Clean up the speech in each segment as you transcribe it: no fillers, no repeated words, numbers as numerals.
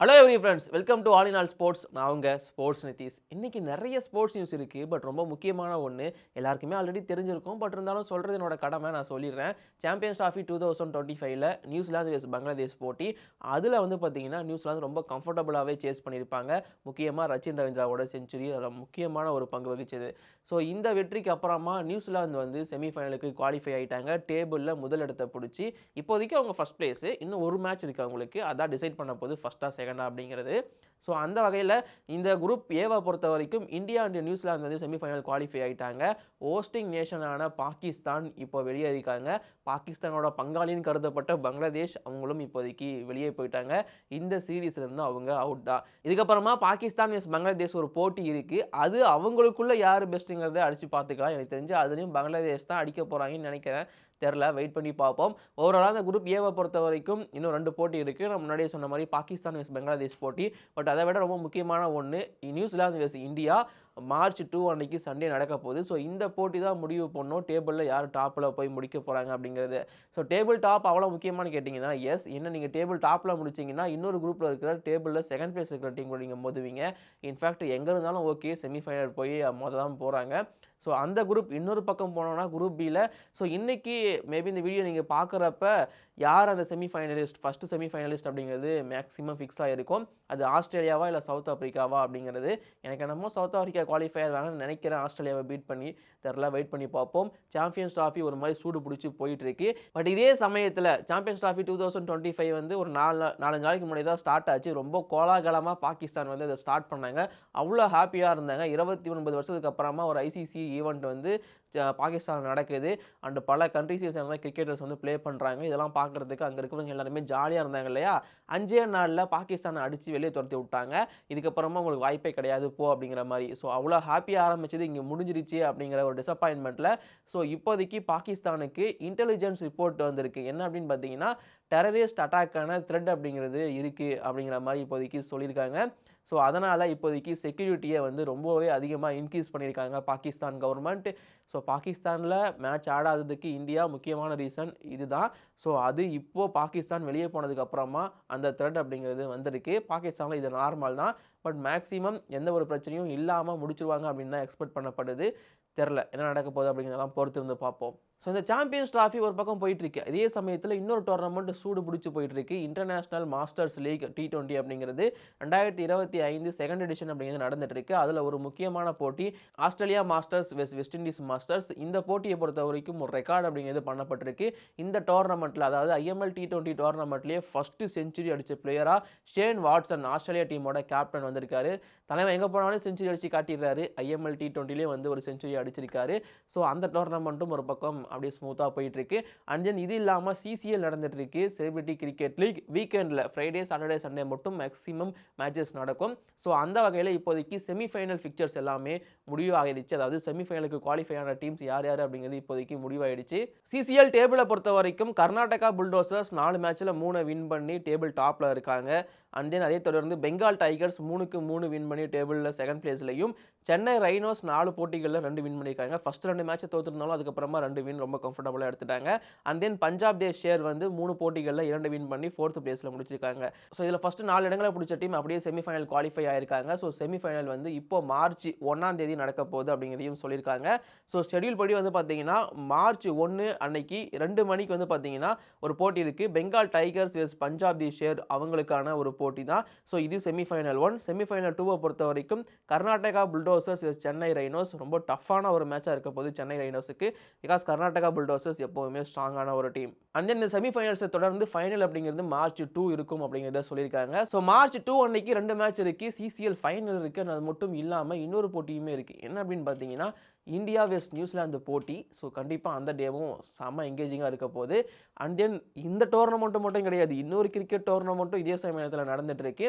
Hello every friends, welcome to all in all sports. நான் உங்க sports Nitish. இன்னைக்கு நிறைய ஸ்போர்ட்ஸ் நியூஸ் இருக்கு. பட் ரொம்ப முக்கியமான ஒன்று எல்லாருக்குமே ஆல்ரெடி தெரிஞ்சிருக்கும். பட் இருந்தாலும் சொல்றது என்னோட கடமை. நான் சொல்லிடுறேன். சாம்பியன்ஸ் ட்ராஃபி 2025ல நியூசிலாந்து வெஸ் பங்களாதேஷ் போட்டி. அதில் வந்து பார்த்தீங்கன்னா நியூசிலாந்து ரொம்ப கம்ஃபர்டபுளாகவே சேஸ் பண்ணியிருப்பாங்க. முக்கியமாக ரச்சின் ரவீந்திராவோட செஞ்சுரி அதில் முக்கியமான ஒரு பங்கு வகிச்சது. ஸோ இந்த வெற்றிக்கு அப்புறமா நியூசிலாந்து வந்து செமிஃபைனலுக்கு குவாலிஃபை ஆகிட்டாங்க. டேபிளில் முதல் இடத்தை பிடிச்சி இப்போதைக்கு அவங்க ஃபர்ஸ்ட் பிளேஸு. இன்னும் ஒரு மேட்ச் இருக்குது அவங்களுக்கு. அதான் டிசைட் பண்ண போது ஃபர்ஸ்ட்டாக செகண்டா அப்படிங்கிறது. ஸோ அந்த வகையில் இந்த குரூப் ஏவை பொறுத்த வரைக்கும் இந்தியா அண்ட் நியூசிலாந்து வந்து செமிஃபைனல் குவாலிஃபை ஆகிட்டாங்க. ஹோஸ்டிங் நேஷனான பாகிஸ்தான் இப்போ வெளியேறிக்காங்க. பாகிஸ்தானோட பங்காளின்னு கருதப்பட்ட பங்களாதேஷ் அவங்களும் இப்போதைக்கு வெளியே போயிட்டாங்க. இந்த சீரீஸ்லேருந்து அவங்க அவுட் தான். இதுக்கப்புறமா பாகிஸ்தான் வெஸ் பங்களாதேஷ் ஒரு போட்டி இருக்குது. அது அவங்களுக்குள்ள யார் பெஸ்ட்டுங்கிறத அடித்து பார்த்துக்கலாம். எனக்கு தெரிஞ்சு அதுலேயும் பங்களாதேஷ் தான் அடிக்க போகிறாங்கன்னு நினைக்கிறேன். தெரில, வெயிட் பண்ணி பார்ப்போம். ஓவராலாக அந்த குரூப் ஏவை பொறுத்த வரைக்கும் இன்னும் 2 போட்டி இருக்குது. நான் முன்னாடியே சொன்ன மாதிரி பாகிஸ்தான் வெஸ் பங்களாதேஷ் போட்டி. பட் அதை விட ரொம்ப முக்கியமான ஒன்று நியூசிலாந்து வெஸ் இந்தியா மார்ச் 2 அன்னைக்கு சண்டே நடக்க போகுது. ஸோ இந்த போட்டி தான் முடிவு பண்ணும் டேபிளில் யார் டாப்பில் போய் முடிக்க போகிறாங்க அப்படிங்கிறது. ஸோ டேபிள் டாப் அவ்வளோ முக்கியமானு கேட்டிங்கன்னா எஸ். என்ன நீங்கள் டேபிள் டாப்பில் முடிச்சிங்கன்னா இன்னொரு குரூப்பில் இருக்கிற டேபிளில் செகண்ட் பிளேஸ் இருக்கிற டீம் கூட நீங்கள் மோதுவீங்க. இன்ஃபேக்ட் எங்கே இருந்தாலும் ஓகே, செமிஃபைனல் போய் மோத தான் போகிறாங்க. ஸோ அந்த குரூப் இன்னொரு பக்கம் போனோம்னா குரூப் பியில். ஸோ இன்றைக்கி மேபி இந்த வீடியோ நீங்கள் பார்க்குறப்ப யார் அந்த செமிஃபைனலிஸ்ட் ஃபஸ்ட்டு செமிஃபைனலிஸ்ட் அப்படிங்கிறது மேக்ஸிமம் ஃபிக்ஸ் ஆகிருக்கும். அது ஆஸ்திரேலியாவா இல்லை சவுத் ஆஃப்ரிக்காவா அப்படிங்கிறது. எனக்கு என்னமோ சவுத் ஆஃப்ரிக்கா குவாலிஃபை ஆகிறாங்கன்னு நினைக்கிறேன், ஆஸ்திரேலியாவை பீட் பண்ணி. தெரில, வெயிட் பண்ணி பார்ப்போம். சாம்பியன்ஸ் ட்ராஃபி ஒரு மாதிரி சூடு பிடிச்சி போயிட்டுருக்கு. பட் இதே சமயத்தில் சாம்பியன்ஸ் ட்ராஃபி 2025 வந்து ஒரு 4-5 நாளைக்கு முன்னாடி தான் ஸ்டார்ட் ஆச்சு. ரொம்ப கோலாகலமாக பாகிஸ்தான் வந்து அதை ஸ்டார்ட் பண்ணாங்க. அவ்வளோ ஹாப்பியாக இருந்தாங்க. 29 வருஷத்துக்கு அப்புறமா ஒரு ஐசிசி ஈவெண்ட் வந்து பாகிஸ்தான் நடக்குது. அண்ட் பல கண்ட்ரிஸை சேர்ந்த கிரிக்கெட்டர்ஸ் வந்து ப்ளே பண்ணுறாங்க. இதெல்லாம் பார்க்குறதுக்கு அங்கே இருக்கிறவங்க எல்லாருமே ஜாலியாக இருந்தாங்க இல்லையா. 5 நாளில் பாகிஸ்தானை அடித்து வெளியே துரத்தி விட்டாங்க. இதுக்கப்புறமா உங்களுக்கு வாய்ப்பே கிடையாது போ அப்படிங்கிற மாதிரி. ஸோ அவ்வளோ ஹாப்பியாக ஆரம்பிச்சது இங்கே முடிஞ்சிருச்சு அப்படிங்கிற ஒரு டிசப்பாயின்மெண்ட்டில். ஸோ இப்போதைக்கு பாகிஸ்தானுக்கு இன்டெலிஜென்ஸ் ரிப்போர்ட் வந்திருக்கு. என்ன அப்படின்னு பார்த்தீங்கன்னா டெரரிஸ்ட் அட்டாக்கான த்ரெட் அப்படிங்கிறது இருக்குது அப்படிங்கிற மாதிரி இப்போதைக்கு சொல்லியிருக்காங்க. ஸோ அதனால் இப்போதைக்கு செக்யூரிட்டியை வந்து ரொம்பவே அதிகமாக இன்க்ரீஸ் பண்ணியிருக்காங்க பாகிஸ்தான் கவர்மெண்ட். ஸோ பாகிஸ்தானில் மேட்ச் ஆடாததுக்கு இந்தியா முக்கியமான ரீசன் இதுதான். ஸோ அது இப்போது பாகிஸ்தான் வெளியே போனதுக்கப்புறமா அந்த த்ரெட் அப்படிங்கிறது வந்திருக்கு. பாகிஸ்தானில் இது நார்மல் தான். பட் மேக்ஸிமம் எந்த ஒரு பிரச்சனையும் இல்லாமல் முடிச்சிருவாங்க அப்படின்னு தான் எக்ஸ்பெக்ட் பண்ணப்படுது. தெரில என்ன நடக்க போகுது அப்படிங்கிறதெல்லாம் பொறுத்து இருந்து பார்ப்போம். ஸோ இந்த சாம்பியன்ஸ் ட்ராஃபி ஒரு பக்கம் போயிட்டுருக்கு. இதே சமயத்தில் இன்னொரு டோர்னமெண்ட் சூடு பிடிச்சி போயிட்டுருக்கு. இன்டர்நேஷனல் மாஸ்டர்ஸ் லீக் T20 அப்படிங்கிறது 2025 செகண்ட் எடிஷன் அப்படிங்கிறது நடந்துட்டுருக்கு. அதில் ஒரு முக்கியமான போட்டி Australia masters west Indies masters. இந்த போட்டியை பொறுத்த வரைக்கும் ஒரு ரெக்கார்டு அப்படிங்கிறது பண்ணப்பட்டிருக்கு. இந்த டோர்னமெண்ட்டில், அதாவது IML T20 டோர்னமெண்ட்லேயே ஃபஸ்ட்டு செஞ்சுரி அடித்த பிளேயராக ஷேன் வாட்சன் ஆஸ்திரேலியா டீமோட கேப்டன் வந்திருக்காரு. தலைமை எங்கே போனாலும் செஞ்சுரி அடித்து காட்டிடுறாரு. IML T20லேயே வந்து ஒரு செஞ்சுரி அடிச்சிருக்காரு. ஸோ அந்த டோர்னமெண்ட்டும் ஒரு பக்கம் அப்படியே ஸ்மூத்தாக போயிட்டுருக்கு. அண்ட் தென் இது இல்லாமல் CCL நடந்துட்டு இருக்கு, செலிபிரிட்டி கிரிக்கெட் லீக். வீக்கெண்டில் ஃப்ரைடே சாட்டர்டே சண்டே மட்டும் மேக்ஸிமம் மேட்சஸ் நடக்கும். ஸோ அந்த வகையில் இப்போதைக்கு செமிஃபைனல் ஃபிக்சர்ஸ் எல்லாமே முடிவாகிடுச்சு. அதாவது செமிஃபைனலுக்கு குவாலிஃபை ஆன டீம்ஸ் யார் யார் அப்படிங்கிறது இப்போதைக்கு முடிவாயிடுச்சு. CCL டேபிளை பொறுத்த வரைக்கும் கர்நாடகா புல்டோசர்ஸ் 4 மேட்ச்சில் 3 வின் பண்ணி டேபிள் டாப்பில் இருக்காங்க. அண்ட் தென் அதே தொடர்ந்து பெங்கால் டைகர்ஸ் 3க்கு 3 வின் பண்ணி டேபிளில் செகண்ட் பிளேஸ்லையும், சென்னை ரைனோஸ் 4 போட்டிகளில் 2 வின் பண்ணியிருக்காங்க. ஃபர்ஸ்ட் 2 மேட்சை தோற்றுருந்தாலும் அதுக்கப்புறமா 2 வின் ரொம்ப கம்ஃபர்டபுளாக எடுத்துட்டாங்க. And then Punjab Desh share வந்து 3 போட்டிகளில் 2 வின் பண்ணி 4th பிளேஸில் முடிச்சிருக்காங்க. ஸோ இதில் ஃபர்ஸ்ட் 4 இடங்களை பிடிச்ச டீம் அப்படியே செமிஃபைனல் குவாலிஃபை ஆயிருக்காங்க. ஸோ செமிஃபைனல் வந்து இப்போ மார்ச் 1 நடக்க போகுது அப்படிங்கிறதையும் சொல்லியிருக்காங்க. ஸோ ஷெடியூல் படி வந்து பார்த்தீங்கன்னா மார்ச் 1 அன்னைக்கு 2 மணிக்கு வந்து பார்த்தீங்கன்னா ஒரு போட்டி இருக்குது. பெங்கால் டைகர்ஸ் வெஸ் பஞ்சாப் தி ஷேர் அவங்களுக்கான ஒரு போட்டி தான். ஸோ இது செமிஃபைனல் 1. செமிஃபைனல் 2 பொறுத்த வரைக்கும் கர்நாடகா புல்டோசர்ஸ் வெஸ் சென்னை ரைனோஸ். ரொம்ப டஃப்பான ஒரு மேட்சாக இருக்க போது சென்னை ரைனோஸுக்கு. பிகாஸ் கர்நாடகா புல்டோசர்ஸ் எப்போவுமே ஸ்ட்ராங்கான ஒரு டீம். அண்ட் தென் இந்த செமிஃபைனல்ஸை தொடர்ந்து ஃபைனல் அப்படிங்கிறது மார்ச் 2 இருக்கும் அப்படிங்கிறத சொல்லியிருக்காங்க. ஸோ மார்ச் 2 அன்னைக்கு 2 மேட்ச் இருக்குது. CCL ஃபைனல் இருக்குது. அது மட்டும் இல்லாமல் இன்னொரு போட்டியுமே இருக்குது. என்ன அப்படின்னு பார்த்தீங்கன்னா இந்தியா வெஸ்ட் நியூசிலாந்து போட்டி. ஸோ கண்டிப்பாக அந்த டேவும் செம்ம எங்கேஜிங்காக இருக்க போகுது. அண்ட் தென் இந்த டோர்னமெண்ட்டு மட்டும் கிடையாது, இன்னொரு கிரிக்கெட் டோர்னமெண்ட்டும் இதே சமயத்தில் நடந்துட்டு இருக்கு.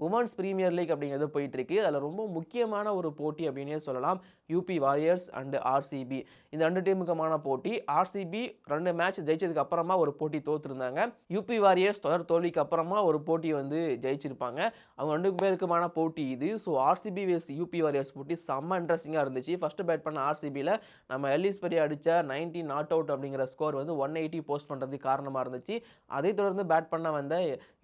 உமன்ஸ் பிரீமியர் லீக் அப்படிங்கிறது போயிட்டு இருக்கு. அதில் ரொம்ப முக்கியமான ஒரு போட்டி அப்படின்னே சொல்லலாம். UP warriors and RCB. இந்த 2 டீமுக்குமான போட்டி. ஆர்சிபி 2 மேட்ச் ஜெயிச்சதுக்கு அப்புறமா ஒரு போட்டி தோத்துருந்தாங்க. யூபி வாரியர்ஸ் தொடர் தோல்விக்கு அப்புறமா ஒரு போட்டி வந்து ஜெயிச்சிருப்பாங்க. அவங்க 2 பேருக்குமான போட்டி இது. So RCB vs UP warriors போட்டி செம்ம இன்ட்ரெஸ்டிங்காக இருந்துச்சு. ஃபர்ஸ்ட் பேட் பண்ண ஆர்சிபியில் நம்ம எல்லிஸ் பெரிய அடித்த 90 நாட் அவுட் அப்படிங்கிற ஸ்கோர் வந்து 180 போஸ்ட் பண்ணுறதுக்கு காரணமாக இருந்துச்சு. அதை தொடர்ந்து பேட் பண்ண வந்த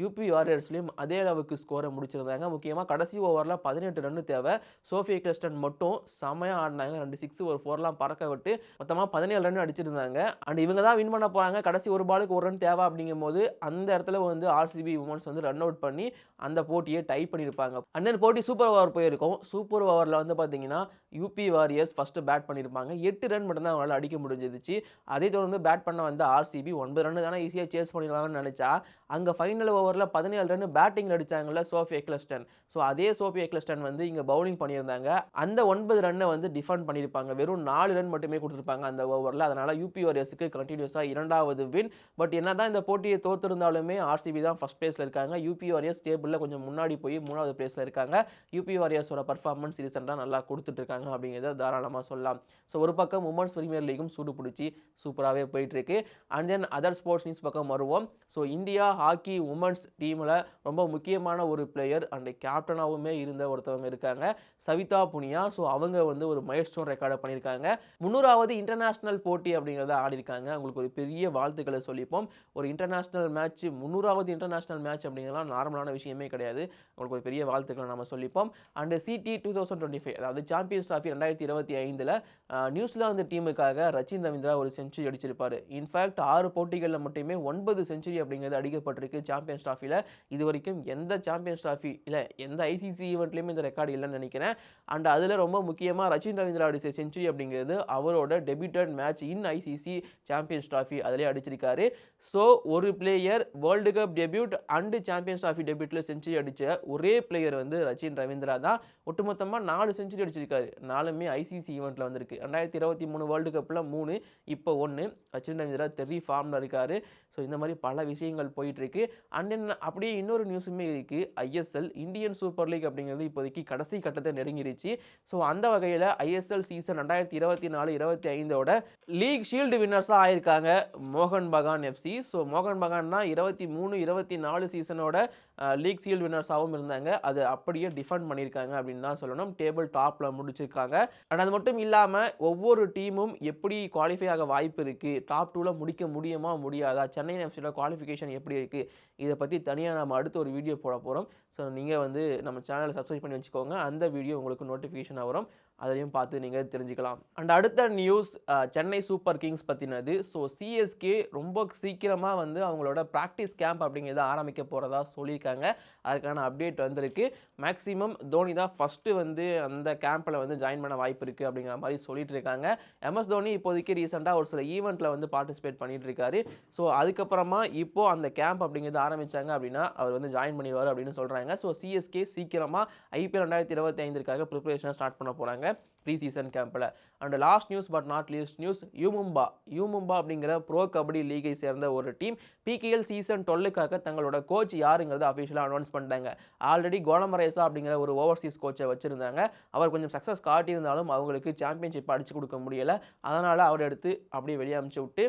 யூபி வாரியர்ஸ்லையும் அதே அளவுக்கு ஸ்கோரை முடிச்சிருந்தாங்க. முக்கியமாக கடைசி ஓவரில் 18 ரன் தேவை. சோஃபி எக்லஸ்டன் மட்டும் செமையாக ஆடினாங்க. 2 6 ஒரு 4லாம் பறக்க விட்டு மொத்தமாக 17 ரன் அடிச்சிருந்தாங்க. அண்ட் இவங்க தான் வின் பண்ண போகிறாங்க. கடைசி ஒரு பாலுக்கு ஒரு ரன் தேவை அப்படிங்கும் போது அந்த இடத்துல வந்து ஆர்சிபி உமன்ஸ் வந்து ரன் அவுட் பண்ணி அந்த போட்டியை டை பண்ணியிருப்பாங்க. அண்ட் தென் போட்டி சூப்பர் ஓவர் போயிருக்கும். சூப்பர் ஓவரில் வந்து பார்த்தீங்கன்னா யூபி வாரியர்ஸ் ஃபஸ்ட்டு பேட் பண்ணியிருப்பாங்க. 8 ரன் மட்டும் தான் அவங்களால அடிக்க முடிஞ்சிருச்சு. அதை தொடர்ந்து பேட் பண்ண வந்த ஆர்சிபி 9 ரன் தானே ஈஸியாக சேஸ் பண்ணிடுவாங்கன்னு நினச்சா அங்கே ஃபைனல் ஓவரில் 17 ரன் பேட்டிங் அடித்தாங்கல்ல சோஃபி எக்லஸ்டன். ஸோ அதே சோஃபி எக்லஸ்டன் வந்து இங்கே பவுலிங் பண்ணியிருந்தாங்க. அந்த 9 ரன்னை வந்து டிஃபெண்ட் பண்ணியிருப்பாங்க. வெறும் 4 ரன் மட்டுமே கொடுத்துருப்பாங்க அந்த ஓவரில். அதனால் யூபி வாரியர்ஸுக்கு கண்டினியூஸாக 2வது வின். பட் என்ன தான் இந்த போட்டியை தோற்றிருந்தாலுமே ஆர்சிபி தான் ஃபஸ்ட் பிளேஸில் இருக்காங்க. யூபி வாரியர்ஸ் டேபிளில் கொஞ்சம் முன்னாடி போய் 3வது பிளேஸில் இருக்காங்க. யூபி வாரியர்ஸோட பர்ஃபார்மன்ஸ் ரீசெண்டாக நல்லா கொடுத்துட்டு இருக்காங்க அப்படிங்கிறத தாராளமாக சொல்லலாம். ஸோ ஒரு பக்கம் உமன்ஸ் பிரீமியர் லீகும் சூடு பிடிச்சி சூப்பராகவே போயிட்டுருக்கு. And then other sports news பக்கம் வருவோம். ஸோ இந்தியா ஹாக்கி உமன்ஸ் டீமில் ரொம்ப முக்கியமான ஒரு பிளேயர் அண்ட் கேப்டனாகவுமே இருந்த ஒருத்தவங்க இருக்காங்க, சவிதா புனியா. ஸோ அவங்க வந்து ஒரு மைல்ஸ்டோன் ரெக்கார்டை பண்ணியிருக்காங்க. 300வது இன்டர்நேஷ்னல் போட்டி அப்படிங்கிறத ஆடிருக்காங்க. அவங்களுக்கு ஒரு பெரிய வாழ்த்துக்களை சொல்லிப்போம். ஒரு இன்டர்நேஷ்னல் மேட்ச் 300வது இன்டர்நேஷ்னல் மேட்ச் அப்படிங்கிறதுலாம் நார்மலான விஷயமே கிடையாது. அவங்களுக்கு ஒரு பெரிய வாழ்த்துக்களை நம்ம சொல்லிப்போம். அண்ட் சிடி 2025 அதாவது சாம்பியன்ஸ் டிராஃபி 2025 நியூசிலாந்து டீமுக்காக ரச்சின் ரவீந்திரா ஒரு செஞ்சுரி அடிச்சிருப்பாரு. இன்ஃபேக்ட் 6 போட்டிகளில் மட்டுமே 9 செஞ்சுரி அப்படிங்கிறது அடிக்கப்பட்டிருக்கு சாம்பியன்ஸ் டிராஃபியில். இது வரைக்கும் எந்த சாம்பியன்ஸ் டிராஃபி இல்லை எந்த ஐசிசி ஈவெண்ட்லையுமே இந்த ரெக்கார்டு இல்லைன்னு நினைக்கிறேன். அண்ட் அதில் ரொம்ப முக்கியமாக ரச்சின் ரவீந்திரா அடிச்ச செஞ்சுரி அப்படிங்கிறது அவரோட debuted match in ICC champions trophy அதிலே அடிச்சிருக்காரு. ஸோ ஒரு player world cup debut and champions trophy டெபியூட்டில் செஞ்சுரி அடித்த ஒரே பிளேயர் வந்து ரச்சின் ரவீந்திரா தான். ஒட்டுமொத்தமாக 4 செஞ்சுரி அடிச்சிருக்காரு. 4மே ஐசிசி ஈவெண்ட்டில் வந்திருக்கு. 2023 வேர்ல்டு கப்பில் 3, இப்போ 1. ரச்சின் ரவீந்திரா தெரி ஃபார்மில் இருக்காரு. ஸோ இந்த மாதிரி பல விஷயங்கள் போயிட்டுருக்கு. அண்ட் தென் அப்படியே இன்னொரு நியூஸுமே இருக்குது. ஐஎஸ்எல் இந்தியன் சூப்பர் லீக் அப்படிங்கிறது இப்போதைக்கு கடைசி கட்டத்தை நெருங்கிருச்சு. ஸோ அந்த வகையில் ஐஎஸ்எல் சீசன் 2024-25 லீக் ஷீல்டு வின்னர்ஸாக ஆயிருக்காங்க மோகன் பகான் எஃப்சி. ஸோ மோகன் பகான் தான் 23-24 சீசனோட லீக் ஷீல்டு வின்னர்ஸாகவும் இருந்தாங்க. அது அப்படியே டிஃபெண்ட் பண்ணியிருக்காங்க அப்படின்னு தான் சொல்லணும். டேபிள் டாப்பில் முடிச்சிருக்காங்க. அண்ட் அது மட்டும் இல்லாமல் ஒவ்வொரு டீமும் எப்படி குவாலிஃபை ஆக வாய்ப்பு இருக்குது, டாப் 2ல் முடிக்க முடியுமா முடியாதா, சென்னை எஃப்சியோட குவாலிஃபிகேஷன் எப்படி இருக்குது, இதை பற்றி தனியாக நம்ம அடுத்த ஒரு வீடியோ போட போகிறோம். ஸோ நீங்கள் வந்து நம்ம சேனலை சப்ஸ்கிரைப் பண்ணி வச்சுக்கோங்க. அந்த வீடியோ உங்களுக்கு நோட்டிஃபிகேஷனாக வரும். அதையும் பார்த்து நீங்கள் தெரிஞ்சுக்கலாம். அண்ட் அடுத்த நியூஸ் சென்னை சூப்பர் கிங்ஸ் பற்றினது. ஸோ சிஎஸ்கே ரொம்ப சீக்கிரமாக வந்து அவங்களோட ப்ராக்டிஸ் கேம்ப் அப்படிங்கிறத ஆரம்பிக்க போகிறதா சொல்லியிருக்காங்க. அதுக்கான அப்டேட் வந்திருக்கு. மேக்ஸிமம் தோனி தான் ஃபஸ்ட்டு வந்து அந்த கேம்பில் வந்து ஜாயின் பண்ண வாய்ப்பு இருக்குது அப்படிங்கிற மாதிரி சொல்லிட்டு இருக்காங்க. எம்எஸ் தோனி இப்போதைக்கு ரீசெண்டாக ஒரு சில ஈவெண்ட்டில் வந்து பார்ட்டிசிபேட் பண்ணிட்டு இருக்காரு. ஸோ அதுக்கப்புறமா இப்போது அந்த கேம்ப் அப்படிங்கிறது ஆரம்பித்தாங்க அப்படின்னா அவர் வந்து ஜாயின் பண்ணிடுவார் அப்படின்னு சொல்கிறாங்க. ஸோ சிஎஸ்கே சீக்கிரமாக ஐபிஎல் 2025க்காக ப்ரிப்பரேஷனை ஸ்டார்ட் பண்ண போகிறாங்க ப்ரீ சீசன் கேம்பில். And last news but not least news, U Mumba அப்படிங்கிற ப்ரோ கபடி லீகை சேர்ந்த ஒரு டீம் பிகேஎல் சீசன் 12க்காக தங்களோட கோச் யாருங்கிறத அஃபிஷியலாக அனௌன்ஸ் பண்ணிட்டாங்க. ஆல்ரெடி கோலமரேசா அப்படிங்கிற ஒரு ஓவர்சீஸ் கோச்சை வச்சுருந்தாங்க. அவர் கொஞ்சம் சக்ஸஸ் காட்டியிருந்தாலும் அவங்களுக்கு சாம்பியன்ஷிப் அடிச்சு கொடுக்க முடியலை. அதனால் அவர் எடுத்து அப்படியே வெளியே அனுப்பிச்சு விட்டு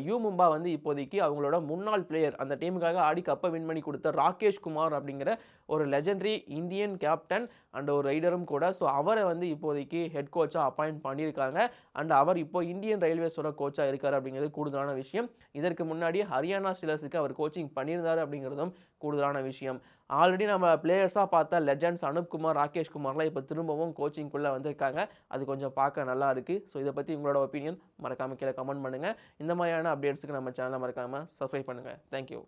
யூமும்பா வந்து இப்போதைக்கு அவங்களோட முன்னாள் பிளேயர், அந்த டீமுக்காக ஆடி கப்பை வின் பண்ணி கொடுத்த ராகேஷ் குமார் அப்படிங்கிற ஒரு லெஜெண்டரி இந்தியன் கேப்டன் அண்ட் ஒரு ரைடரும் கூட. ஸோ அவரை வந்து இப்போதைக்கு ஹெட் கோச்சாக அப்பாயிண்ட் பண்ணியிருக்காங்க. அண்ட் அவர் இப்போ இந்தியன் ரயில்வேஸோட கோச்சாக இருக்கார் அப்படிங்கிறது கூடுதலான விஷயம். இதற்கு முன்னாடி ஹரியானா ஸ்டீலர்ஸுக்கு அவர் கோச்சிங் பண்ணியிருந்தார் அப்படிங்கிறதும் கூடுதலான விஷயம். ஆல்ரெடி நம்ம பிளேயர்ஸாக பார்த்தா லெஜெண்ட்ஸ் அனுப்குமார், ராகேஷ் குமார்லாம் இப்போ திரும்பவும் கோச்சிங்குள்ளே வந்திருக்காங்க. அது கொஞ்சம் பார்க்க நல்லா இருக்குது. ஸோ இதை பற்றி உங்களோட ஒப்பீனியன் மறக்காமல் கீழே கமெண்ட் பண்ணுங்கள். இந்த மாதிரியான அப்டேட்ஸுக்கு நம்ம சேனலை மறக்காமல் சப்ஸ்கிரைப் பண்ணுங்கள். தேங்க்யூ.